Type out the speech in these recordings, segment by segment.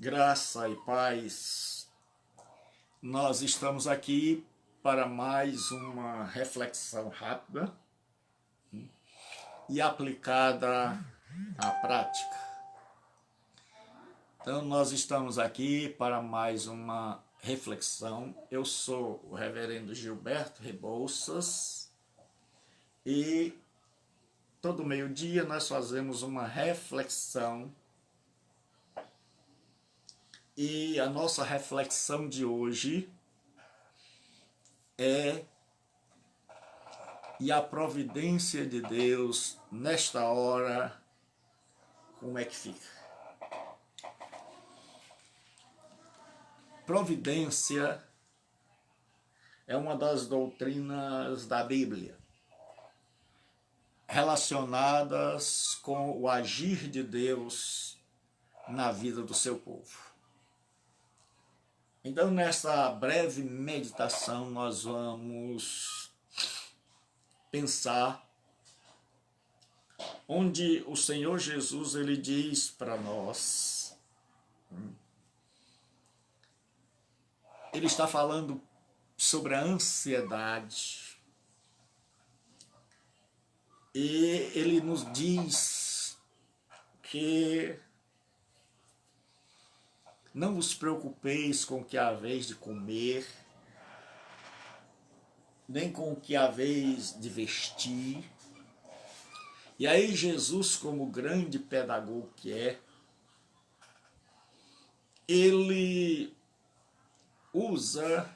Graça e paz. Nós estamos aqui para mais uma reflexão rápida e aplicada à prática. Então, nós estamos aqui para mais uma reflexão. Eu sou o reverendo Gilberto Rebouças e todo meio-dia nós fazemos uma reflexão. E a nossa reflexão de hoje é: e a providência de Deus nesta hora, como é que fica? Providência é uma das doutrinas da Bíblia relacionadas com o agir de Deus na vida do seu povo. Então, nessa breve meditação, nós vamos pensar onde o Senhor Jesus ele diz para nós, ele está falando sobre a ansiedade e ele nos diz que não vos preocupeis com o que haveis de comer, nem com o que haveis de vestir. E aí Jesus, como grande pedagogo que é, ele usa,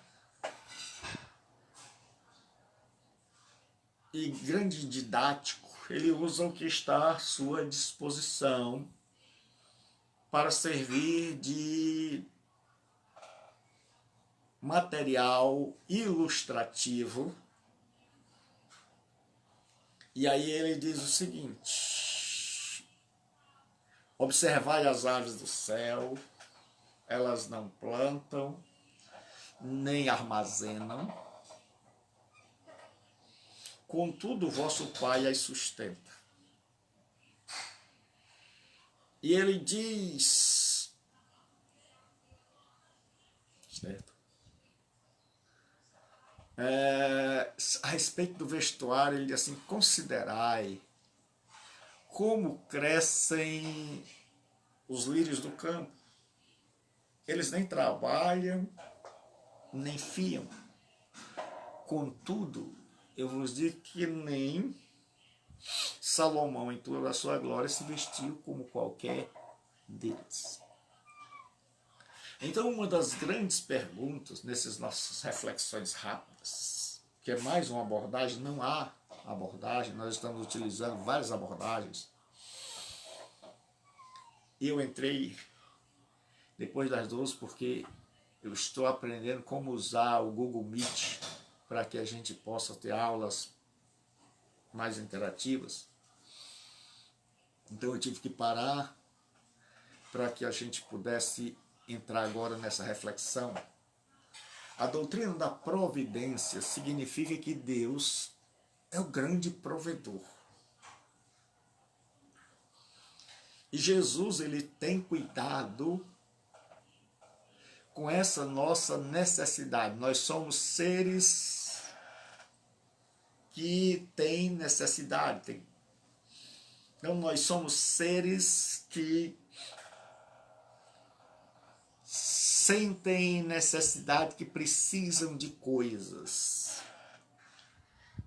e grande didático, ele usa o que está à sua disposição para servir de material ilustrativo. E aí ele diz o seguinte: observai as aves do céu, elas não plantam, nem armazenam, contudo vosso Pai as sustenta. E ele diz, certo? A respeito do vestuário, ele diz assim: considerai como crescem os lírios do campo. Eles nem trabalham, nem fiam. Contudo, eu vos digo que nem Salomão, em toda a sua glória, se vestiu como qualquer deles. Então, uma das grandes perguntas nessas nossas reflexões rápidas, que é mais uma abordagem, não há abordagem, nós estamos utilizando várias abordagens. Eu entrei depois das 12 porque eu estou aprendendo como usar o Google Meet para que a gente possa ter aulas mais interativas. Então eu tive que parar para que a gente pudesse entrar agora nessa reflexão. A doutrina da providência significa que Deus é o grande provedor. E Jesus ele tem cuidado com essa nossa necessidade. Nós somos seres que têm necessidade. Então nós somos seres que sentem necessidade, que precisam de coisas.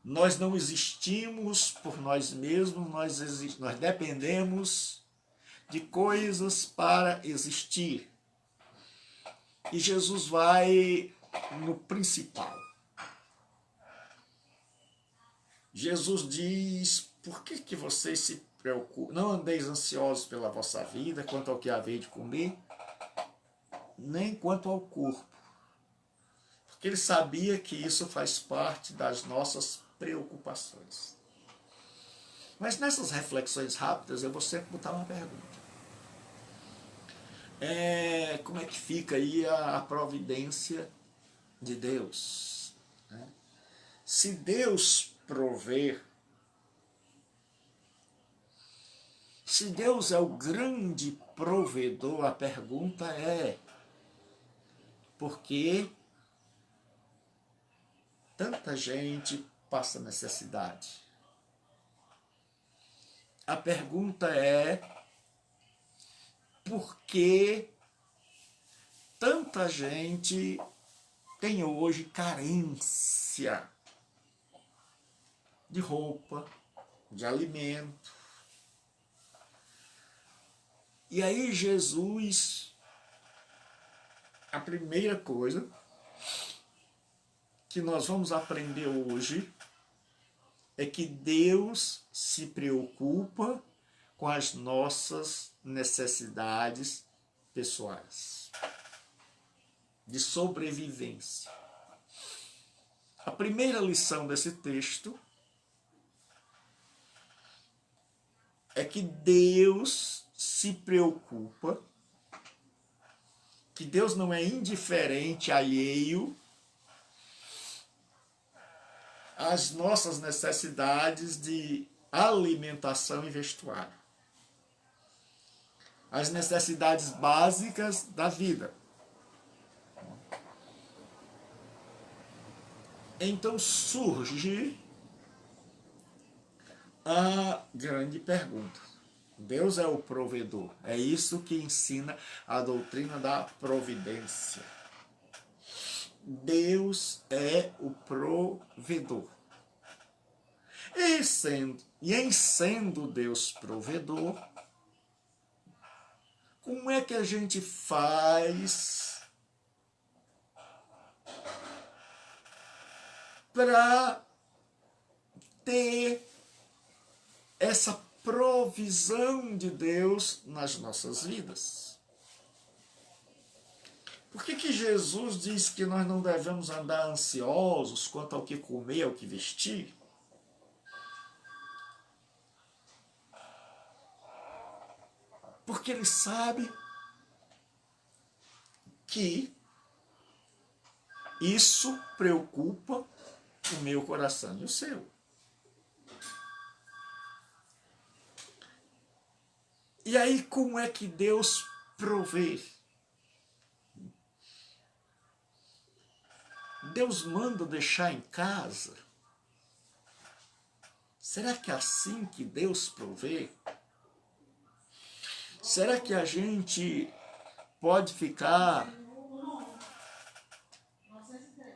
Nós não existimos por nós mesmos, nós dependemos de coisas para existir. E Jesus vai no principal. Jesus diz: por que vocês se preocupam? Não andeis ansiosos pela vossa vida, quanto ao que haveis de comer, nem quanto ao corpo. Porque ele sabia que isso faz parte das nossas preocupações. Mas nessas reflexões rápidas eu vou sempre botar uma pergunta. Como é que fica aí a providência de Deus? Se Deus prover, se Deus é o grande provedor, a pergunta é: por que tanta gente passa necessidade? A pergunta é: por que tanta gente tem hoje carência de roupa, de alimento? E aí Jesus, a primeira coisa que nós vamos aprender hoje é que Deus se preocupa com as nossas necessidades pessoais, de sobrevivência. A primeira lição desse texto é que Deus se preocupa, que Deus não é indiferente, alheio às nossas necessidades de alimentação e vestuário, as necessidades básicas da vida. Então surge a grande pergunta: Deus é o provedor? É isso que ensina a doutrina da providência. Deus é o provedor. E em sendo Deus provedor, como é que a gente faz para ter essa provisão de Deus nas nossas vidas? Por que Jesus diz que nós não devemos andar ansiosos quanto ao que comer, ao que vestir? Porque ele sabe que isso preocupa o meu coração e o seu. E aí, como é que Deus provê? Deus manda deixar em casa? Será que é assim que Deus provê? Será que a gente pode ficar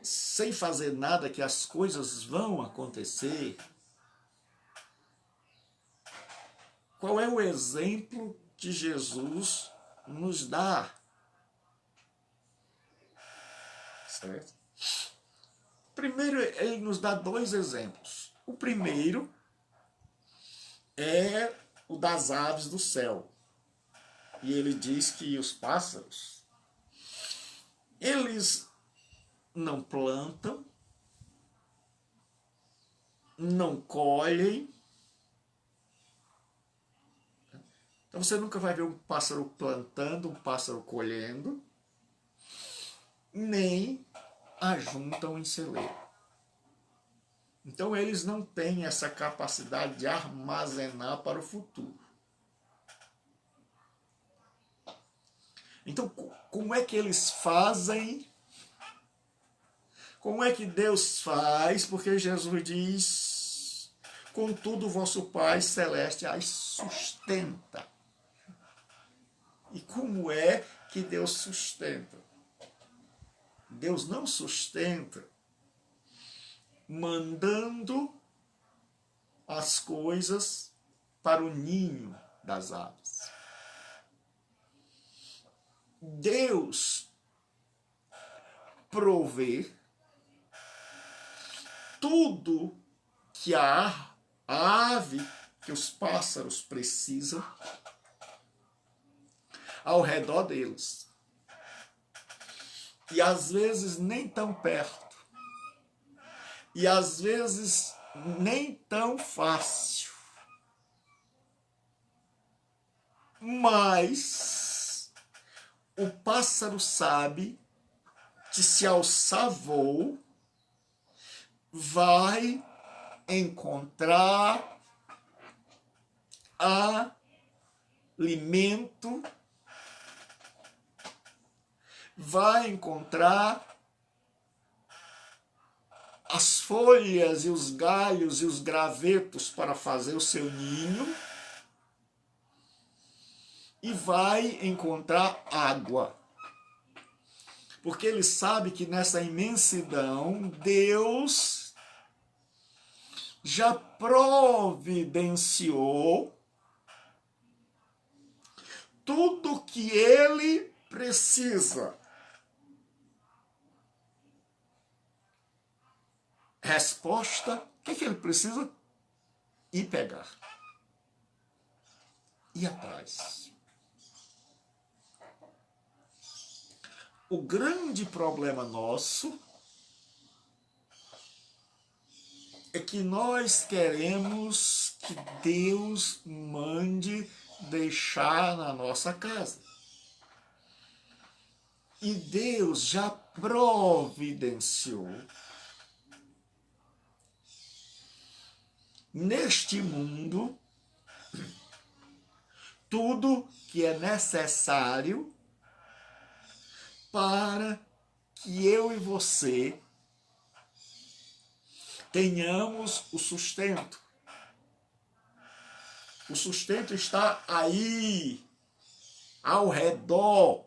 sem fazer nada, que as coisas vão acontecer? Qual é o exemplo que Jesus nos dá? Certo? Primeiro, ele nos dá dois exemplos. O primeiro é o das aves do céu. E ele diz que os pássaros, eles não plantam, não colhem. Então você nunca vai ver um pássaro plantando, um pássaro colhendo, nem ajuntam em celeiro. Então eles não têm essa capacidade de armazenar para o futuro. Então, como é que eles fazem? Como é que Deus faz? Porque Jesus diz: contudo, vosso Pai Celeste as sustenta. E como é que Deus sustenta? Deus não sustenta mandando as coisas para o ninho das aves. Deus provê tudo que a ave, que os pássaros precisam ao redor deles. E às vezes nem tão perto. E às vezes nem tão fácil. Mas o pássaro sabe que se alçar voo, vai encontrar alimento vai encontrar as folhas e os galhos e os gravetos para fazer o seu ninho e vai encontrar água. Porque ele sabe que nessa imensidão Deus já providenciou tudo que ele precisa. Resposta, o que ele precisa? Ir pegar. Ir atrás. O grande problema nosso é que nós queremos que Deus mande deixar na nossa casa. E Deus já providenciou neste mundo tudo que é necessário para que eu e você tenhamos o sustento. O sustento está aí, ao redor.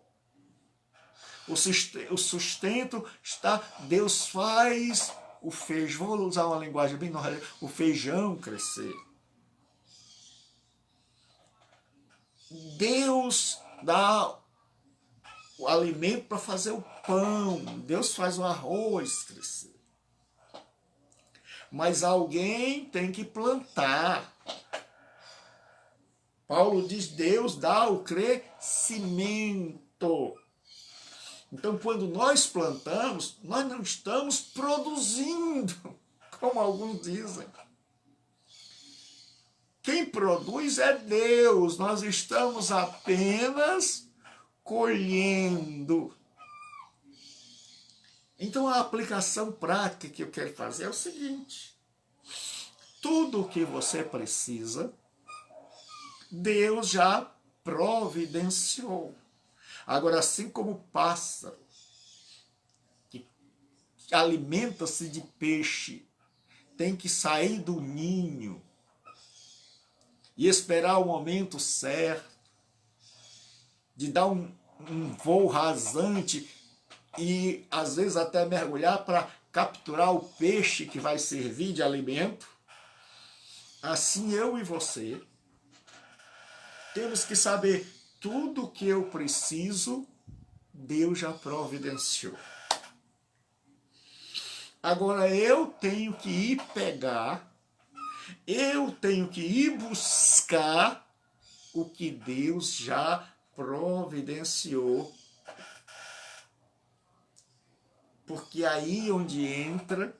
O sustento está, Deus faz o feijão, vou usar uma linguagem bem normal, o feijão crescer. Deus dá o alimento para fazer o pão. Deus faz o arroz crescer. Mas alguém tem que plantar. Paulo diz, Deus dá o crescimento. Então, quando nós plantamos, nós não estamos produzindo, como alguns dizem. Quem produz é Deus, nós estamos apenas colhendo. Então, a aplicação prática que eu quero fazer é o seguinte: tudo o que você precisa, Deus já providenciou. Agora, assim como o pássaro, que alimenta-se de peixe, tem que sair do ninho e esperar o momento certo, de dar um voo rasante e às vezes até mergulhar para capturar o peixe que vai servir de alimento, assim eu e você temos que saber tudo que eu preciso, Deus já providenciou. Agora eu tenho que ir pegar, eu tenho que ir buscar o que Deus já providenciou. Porque aí onde entra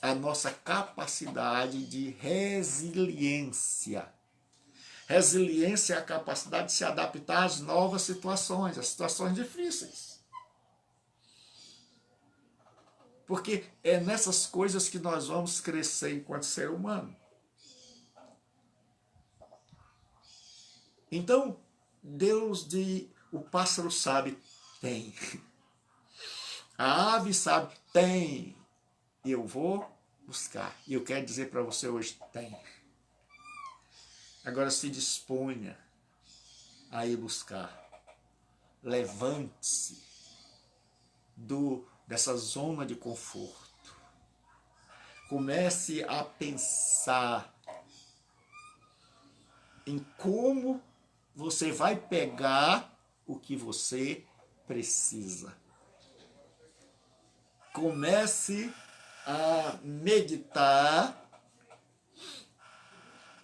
a nossa capacidade de resiliência. Resiliência é a capacidade de se adaptar às novas situações, às situações difíceis. Porque é nessas coisas que nós vamos crescer enquanto ser humano. Então, Deus diz, o pássaro sabe, tem. A ave sabe, tem. E eu vou buscar. E eu quero dizer para você hoje, tem. Agora se disponha a ir buscar. Levante-se dessa zona de conforto. Comece a pensar em como você vai pegar o que você precisa. Comece a meditar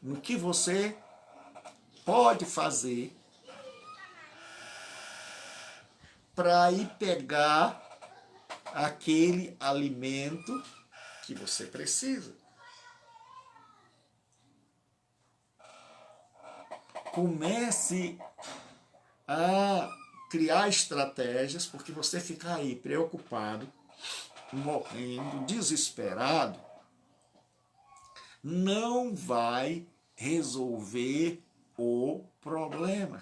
no que você pode fazer para ir pegar aquele alimento que você precisa. Comece a criar estratégias, porque você ficar aí preocupado, morrendo, desesperado, não vai resolver o problema.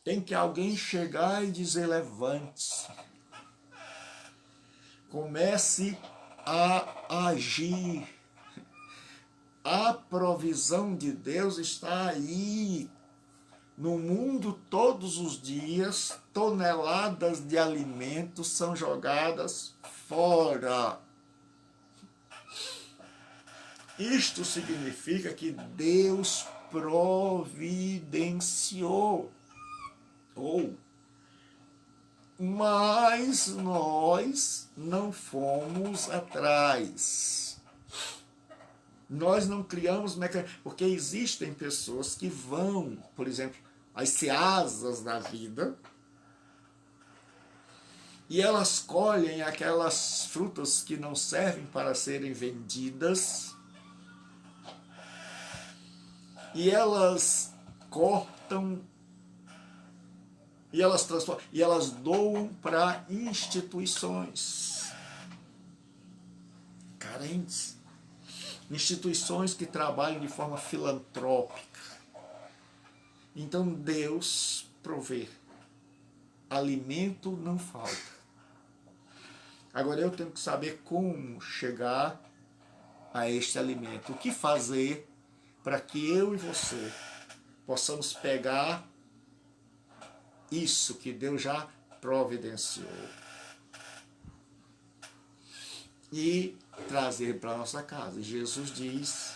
Tem que alguém chegar e dizer: levante-se. Comece a agir. A provisão de Deus está aí. No mundo, todos os dias, toneladas de alimentos são jogadas fora. Isto significa que Deus providenciou. Mas nós não fomos atrás. Nós não criamos mecanismos, porque existem pessoas que vão, por exemplo, às seasas da vida, e elas colhem aquelas frutas que não servem para serem vendidas, e elas cortam, e elas transformam, e elas doam para instituições carentes, instituições que trabalham de forma filantrópica. Então Deus provê. Alimento não falta. Agora eu tenho que saber como chegar a este alimento. O que fazer para que eu e você possamos pegar isso que Deus já providenciou e trazer para a nossa casa. Jesus diz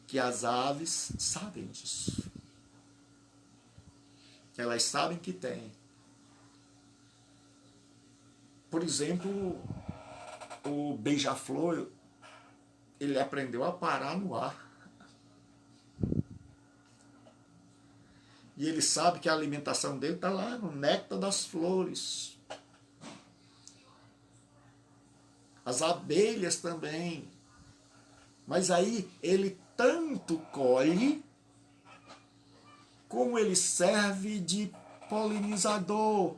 que as aves sabem disso. Elas sabem que tem. Por exemplo, o beija-flor, ele aprendeu a parar no ar. E ele sabe que a alimentação dele está lá no néctar das flores. As abelhas também. Mas aí ele tanto colhe, como ele serve de polinizador.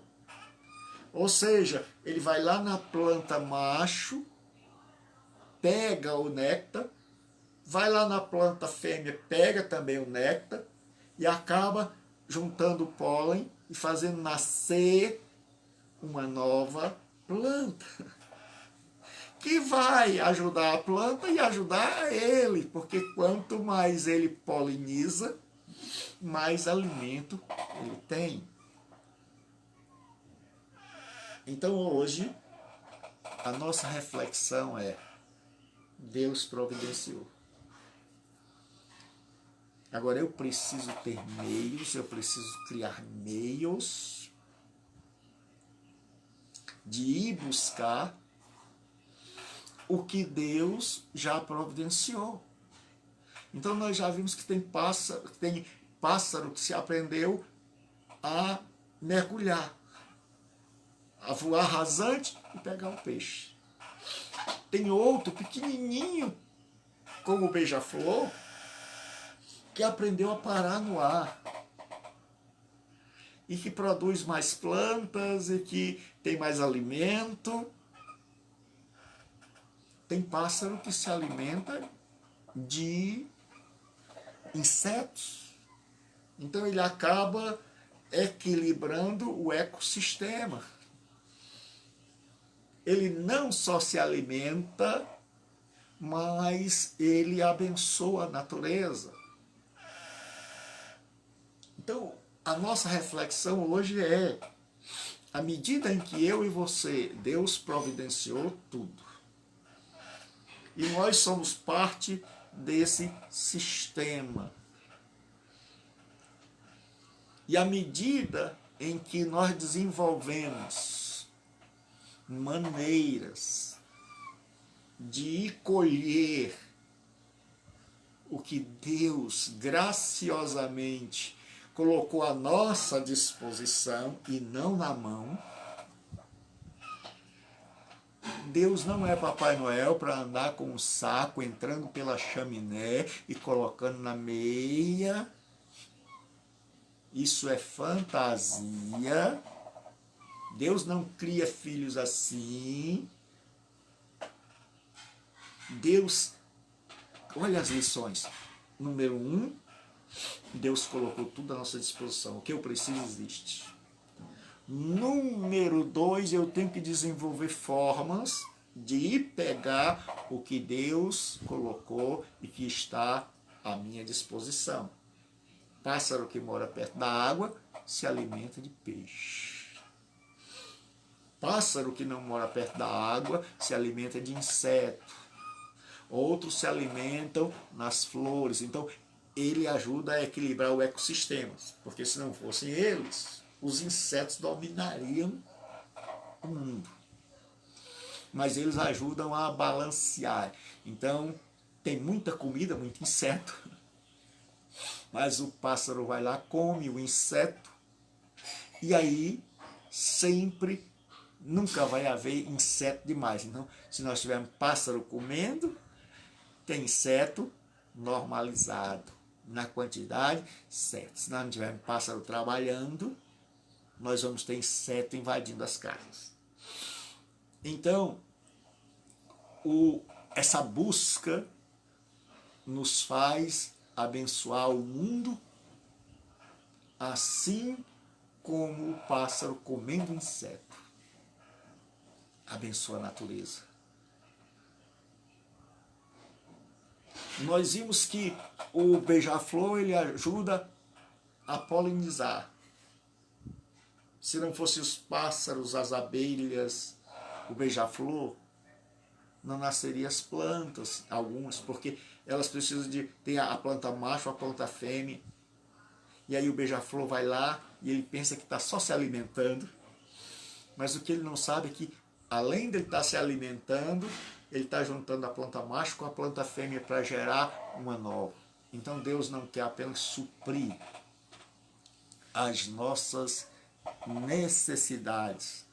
Ou seja, ele vai lá na planta macho, pega o néctar, vai lá na planta fêmea, pega também o néctar, e acaba juntando o pólen e fazendo nascer uma nova planta, que vai ajudar a planta e ajudar ele, porque quanto mais ele poliniza, mais alimento ele tem. Então hoje, a nossa reflexão é: Deus providenciou. Agora eu preciso ter meios, eu preciso criar meios de ir buscar o que Deus já providenciou. Então nós já vimos que tem pássaro que se aprendeu a mergulhar, a voar rasante e pegar o peixe. Tem outro pequenininho, como o beija-flor, que aprendeu a parar no ar e que produz mais plantas e que tem mais alimento. Tem pássaro que se alimenta de insetos. Então ele acaba equilibrando o ecossistema. Ele não só se alimenta, mas ele abençoa a natureza. Então, a nossa reflexão hoje é: à medida em que eu e você, Deus providenciou tudo, e nós somos parte desse sistema. E à medida em que nós desenvolvemos maneiras de colher o que Deus graciosamente colocou à nossa disposição e não na mão, Deus não é Papai Noel para andar com um saco entrando pela chaminé e colocando na meia. Isso é fantasia. Deus não cria filhos assim. Deus, olha as lições. Número 1, Deus colocou tudo à nossa disposição. O que eu preciso existe. Número 2, eu tenho que desenvolver formas de pegar o que Deus colocou e que está à minha disposição. Pássaro que mora perto da água se alimenta de peixe. Pássaro que não mora perto da água se alimenta de inseto. Outros se alimentam nas flores. Então, ele ajuda a equilibrar o ecossistema. Porque se não fossem eles, os insetos dominariam o mundo. Mas eles ajudam a balancear. Então, tem muita comida, muito inseto. Mas o pássaro vai lá, come o inseto. E aí, sempre, nunca vai haver inseto demais. Então, se nós tivermos pássaro comendo, tem inseto normalizado, na quantidade certa. Se nós não tivermos pássaro trabalhando, nós vamos ter inseto invadindo as casas. Então, essa busca nos faz abençoar o mundo, assim como o pássaro comendo inseto abençoa a natureza. Nós vimos que o beija-flor ele ajuda a polinizar. Se não fossem os pássaros, as abelhas, o beija-flor, não nasceriam as plantas, algumas, porque elas precisam de ter a planta macho, a planta fêmea. E aí o beija-flor vai lá e ele pensa que está só se alimentando. Mas o que ele não sabe é que, além de ele estar se alimentando, ele está juntando a planta macho com a planta fêmea para gerar uma nova. Então Deus não quer apenas suprir as nossas necessidades,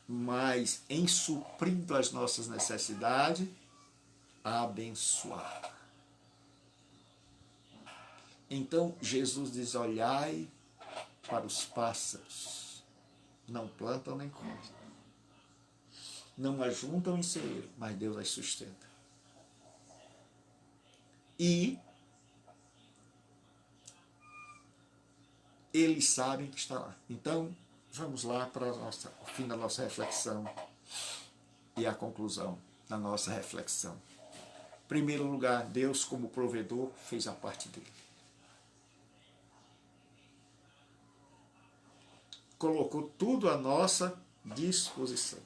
mas em suprindo as nossas necessidades, abençoar. Então Jesus diz, olhai para os pássaros, não plantam nem comem, não ajuntam em celeiro, mas Deus as sustenta. E eles sabem que está lá. Então, vamos lá para o fim da nossa reflexão e a conclusão da nossa reflexão. Em primeiro lugar, Deus, como provedor, fez a parte dele. Colocou tudo à nossa disposição.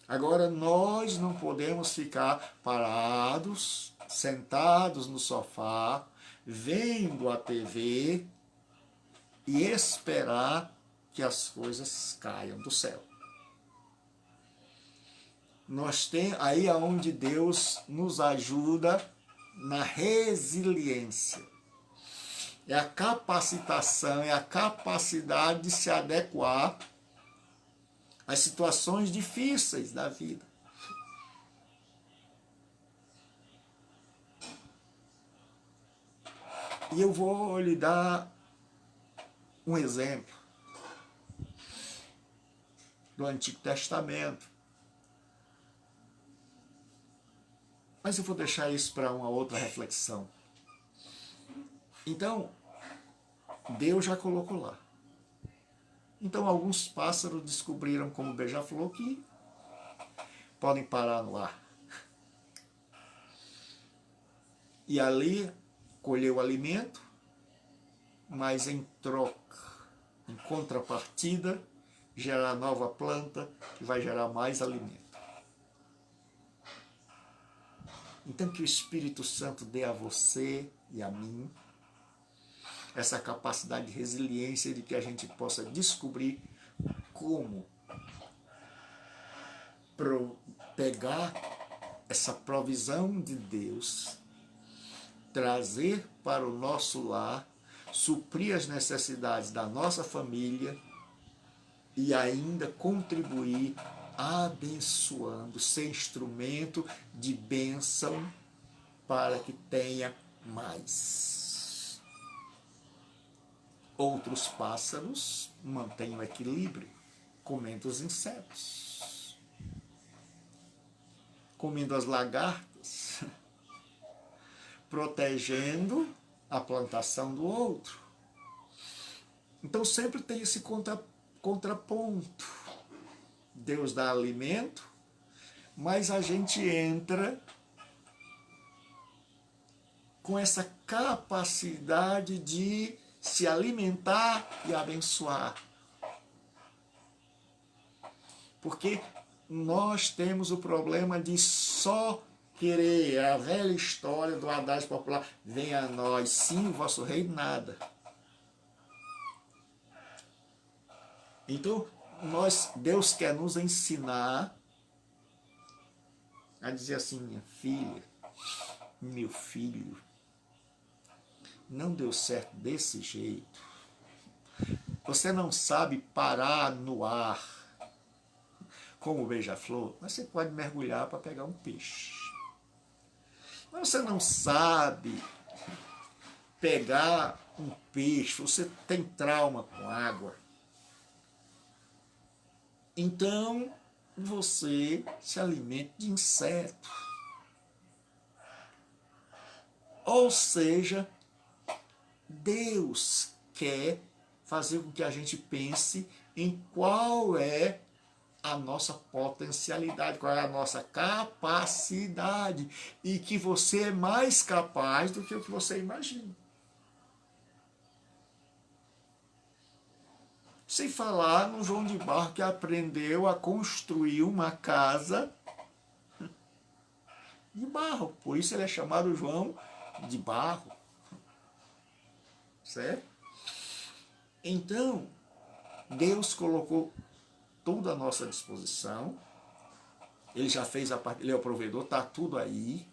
Agora, nós não podemos ficar parados, sentados no sofá, vendo a TV e esperar que as coisas caiam do céu. Nós temos aí aonde Deus nos ajuda na resiliência. É a capacitação, é a capacidade de se adequar às situações difíceis da vida. E eu vou lhe dar um exemplo do Antigo Testamento. Mas eu vou deixar isso para uma outra reflexão. Então, Deus já colocou lá. Então, alguns pássaros descobriram como beija-flor que podem parar no ar. E ali colheu o alimento, mas em troca, em contrapartida, gerar nova planta que vai gerar mais alimento. Então que o Espírito Santo dê a você e a mim essa capacidade de resiliência, de que a gente possa descobrir como pegar essa provisão de Deus, trazer para o nosso lar, suprir as necessidades da nossa família e ainda contribuir abençoando, ser instrumento de bênção para que tenha mais. Outros pássaros mantêm o equilíbrio, comendo os insetos, comendo as lagartas, protegendo a plantação do outro. Então sempre tem esse contraponto. Deus dá alimento, mas a gente entra com essa capacidade de se alimentar e abençoar. Porque nós temos o problema de só querer, a velha história do adágio popular, venha a nós, sim, o vosso reino, nada. Então, Deus quer nos ensinar a dizer assim, minha filha, meu filho, não deu certo desse jeito. Você não sabe parar no ar como o beija-flor, mas você pode mergulhar para pegar um peixe. Mas você não sabe pegar um peixe, você tem trauma com água. Então, você se alimenta de inseto. Ou seja, Deus quer fazer com que a gente pense em qual é a nossa potencialidade, qual é a nossa capacidade, e que você é mais capaz do que o que você imagina. Sem falar no João de Barro, que aprendeu a construir uma casa de barro. Por isso ele é chamado João de Barro. Certo? Então, Deus colocou tudo à nossa disposição. Ele já fez a parte, ele é o provedor, está tudo aí.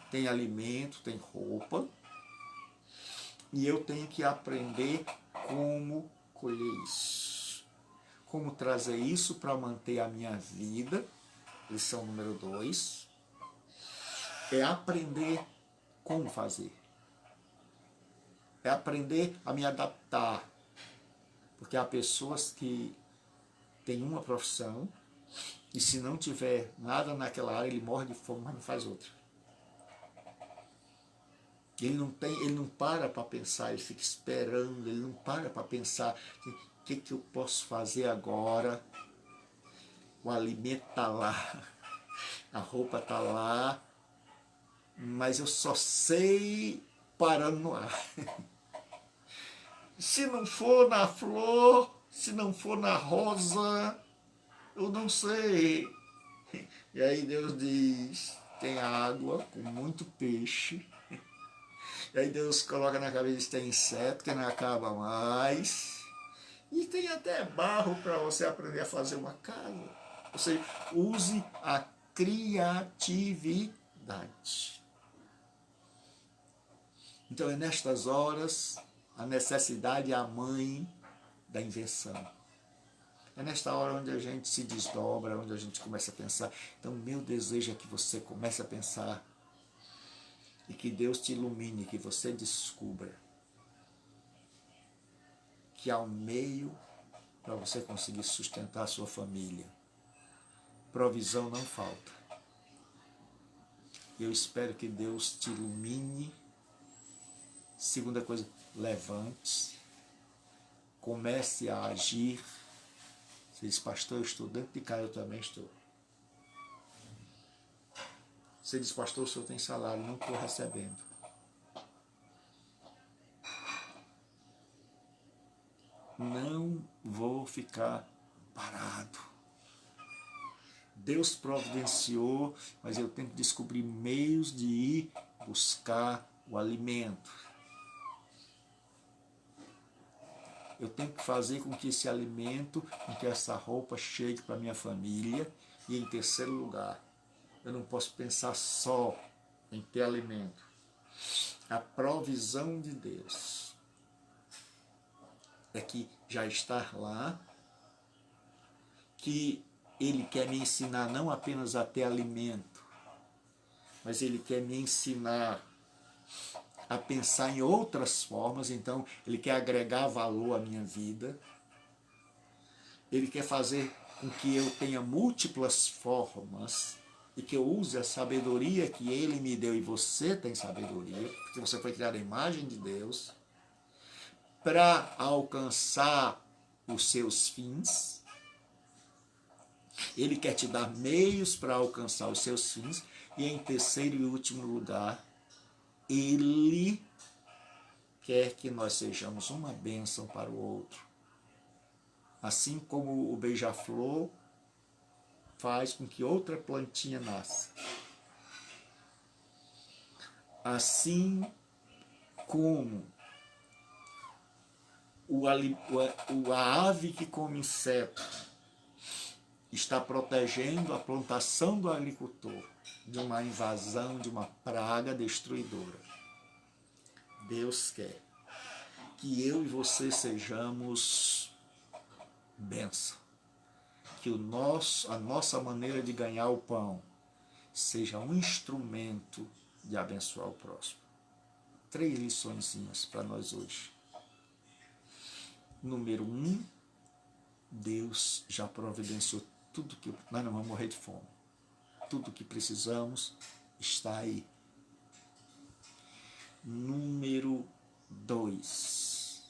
Tem alimento, tem roupa. E eu tenho que aprender como colher isso. Como trazer isso para manter a minha vida. Lição número 2. É aprender como fazer. É aprender a me adaptar. Porque há pessoas que têm uma profissão e se não tiver nada naquela área, ele morre de fome, mas não faz outra. Ele não para pensar, ele fica esperando, ele não para pensar o que eu posso fazer agora. O alimento está lá, a roupa está lá, mas eu só sei parando no ar. Se não for na flor, se não for na rosa, eu não sei. E aí Deus diz, tem água com muito peixe. E aí Deus coloca na cabeça, tem inseto que não acaba mais. E tem até barro para você aprender a fazer uma casa. Você use a criatividade. Então é nestas horas, a necessidade é a mãe da invenção. É nesta hora onde a gente se desdobra, onde a gente começa a pensar. Então, meu desejo é que você comece a pensar e que Deus te ilumine, que você descubra que há um meio para você conseguir sustentar a sua família. Provisão não falta. Eu espero que Deus te ilumine. Segunda coisa, levante-se, comece a agir. Você diz, pastor, eu estou dentro de casa, eu também estou. Você diz, pastor, o senhor tem salário, não estou recebendo. Não vou ficar parado. Deus providenciou, mas eu tenho que descobrir meios de ir buscar o alimento. Eu tenho que fazer com que esse alimento, com que essa roupa chegue para a minha família. E em terceiro lugar, eu não posso pensar só em ter alimento. A provisão de Deus é que já está lá, que Ele quer me ensinar não apenas a ter alimento, mas Ele quer me ensinar a pensar em outras formas. Então Ele quer agregar valor à minha vida. Ele quer fazer com que eu tenha múltiplas formas e que eu use a sabedoria que Ele me deu, e você tem sabedoria, porque você foi criado à imagem de Deus, para alcançar os seus fins. Ele quer te dar meios para alcançar os seus fins. E em terceiro e último lugar, Ele quer que nós sejamos uma bênção para o outro. Assim como o beija-flor faz com que outra plantinha nasça. Assim como a ave que come inseto está protegendo a plantação do agricultor de uma invasão, de uma praga destruidora. Deus quer que eu e você sejamos bênção. Que a nossa maneira de ganhar o pão seja um instrumento de abençoar o próximo. 3 liçõezinhas para nós hoje. Número 1, Deus já providenciou tudo que nós não vamos morrer de fome. Tudo que precisamos está aí. Número 2,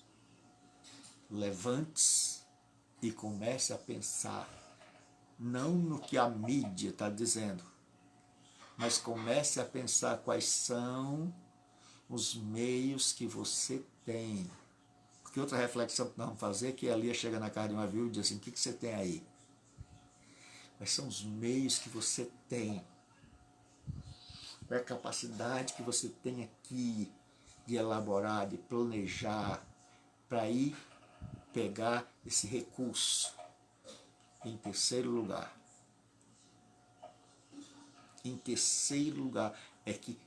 levante-se e comece a pensar, não no que a mídia está dizendo, mas comece a pensar quais são os meios que você tem. Porque outra reflexão que nós vamos fazer é que a Lia chega na casa de uma viúva e diz assim, o que você tem aí? Quais são os meios que você tem? Qual é a capacidade que você tem aqui de elaborar, de planejar, para ir pegar esse recurso? Em terceiro lugar, é que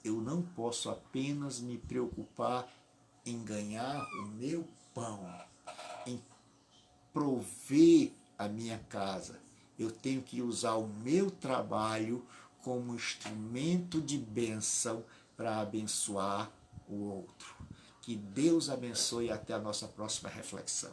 eu não posso apenas me preocupar em ganhar o meu pão, em prover a minha casa. Eu tenho que usar o meu trabalho como instrumento de bênção para abençoar o outro. Que Deus abençoe, até a nossa próxima reflexão.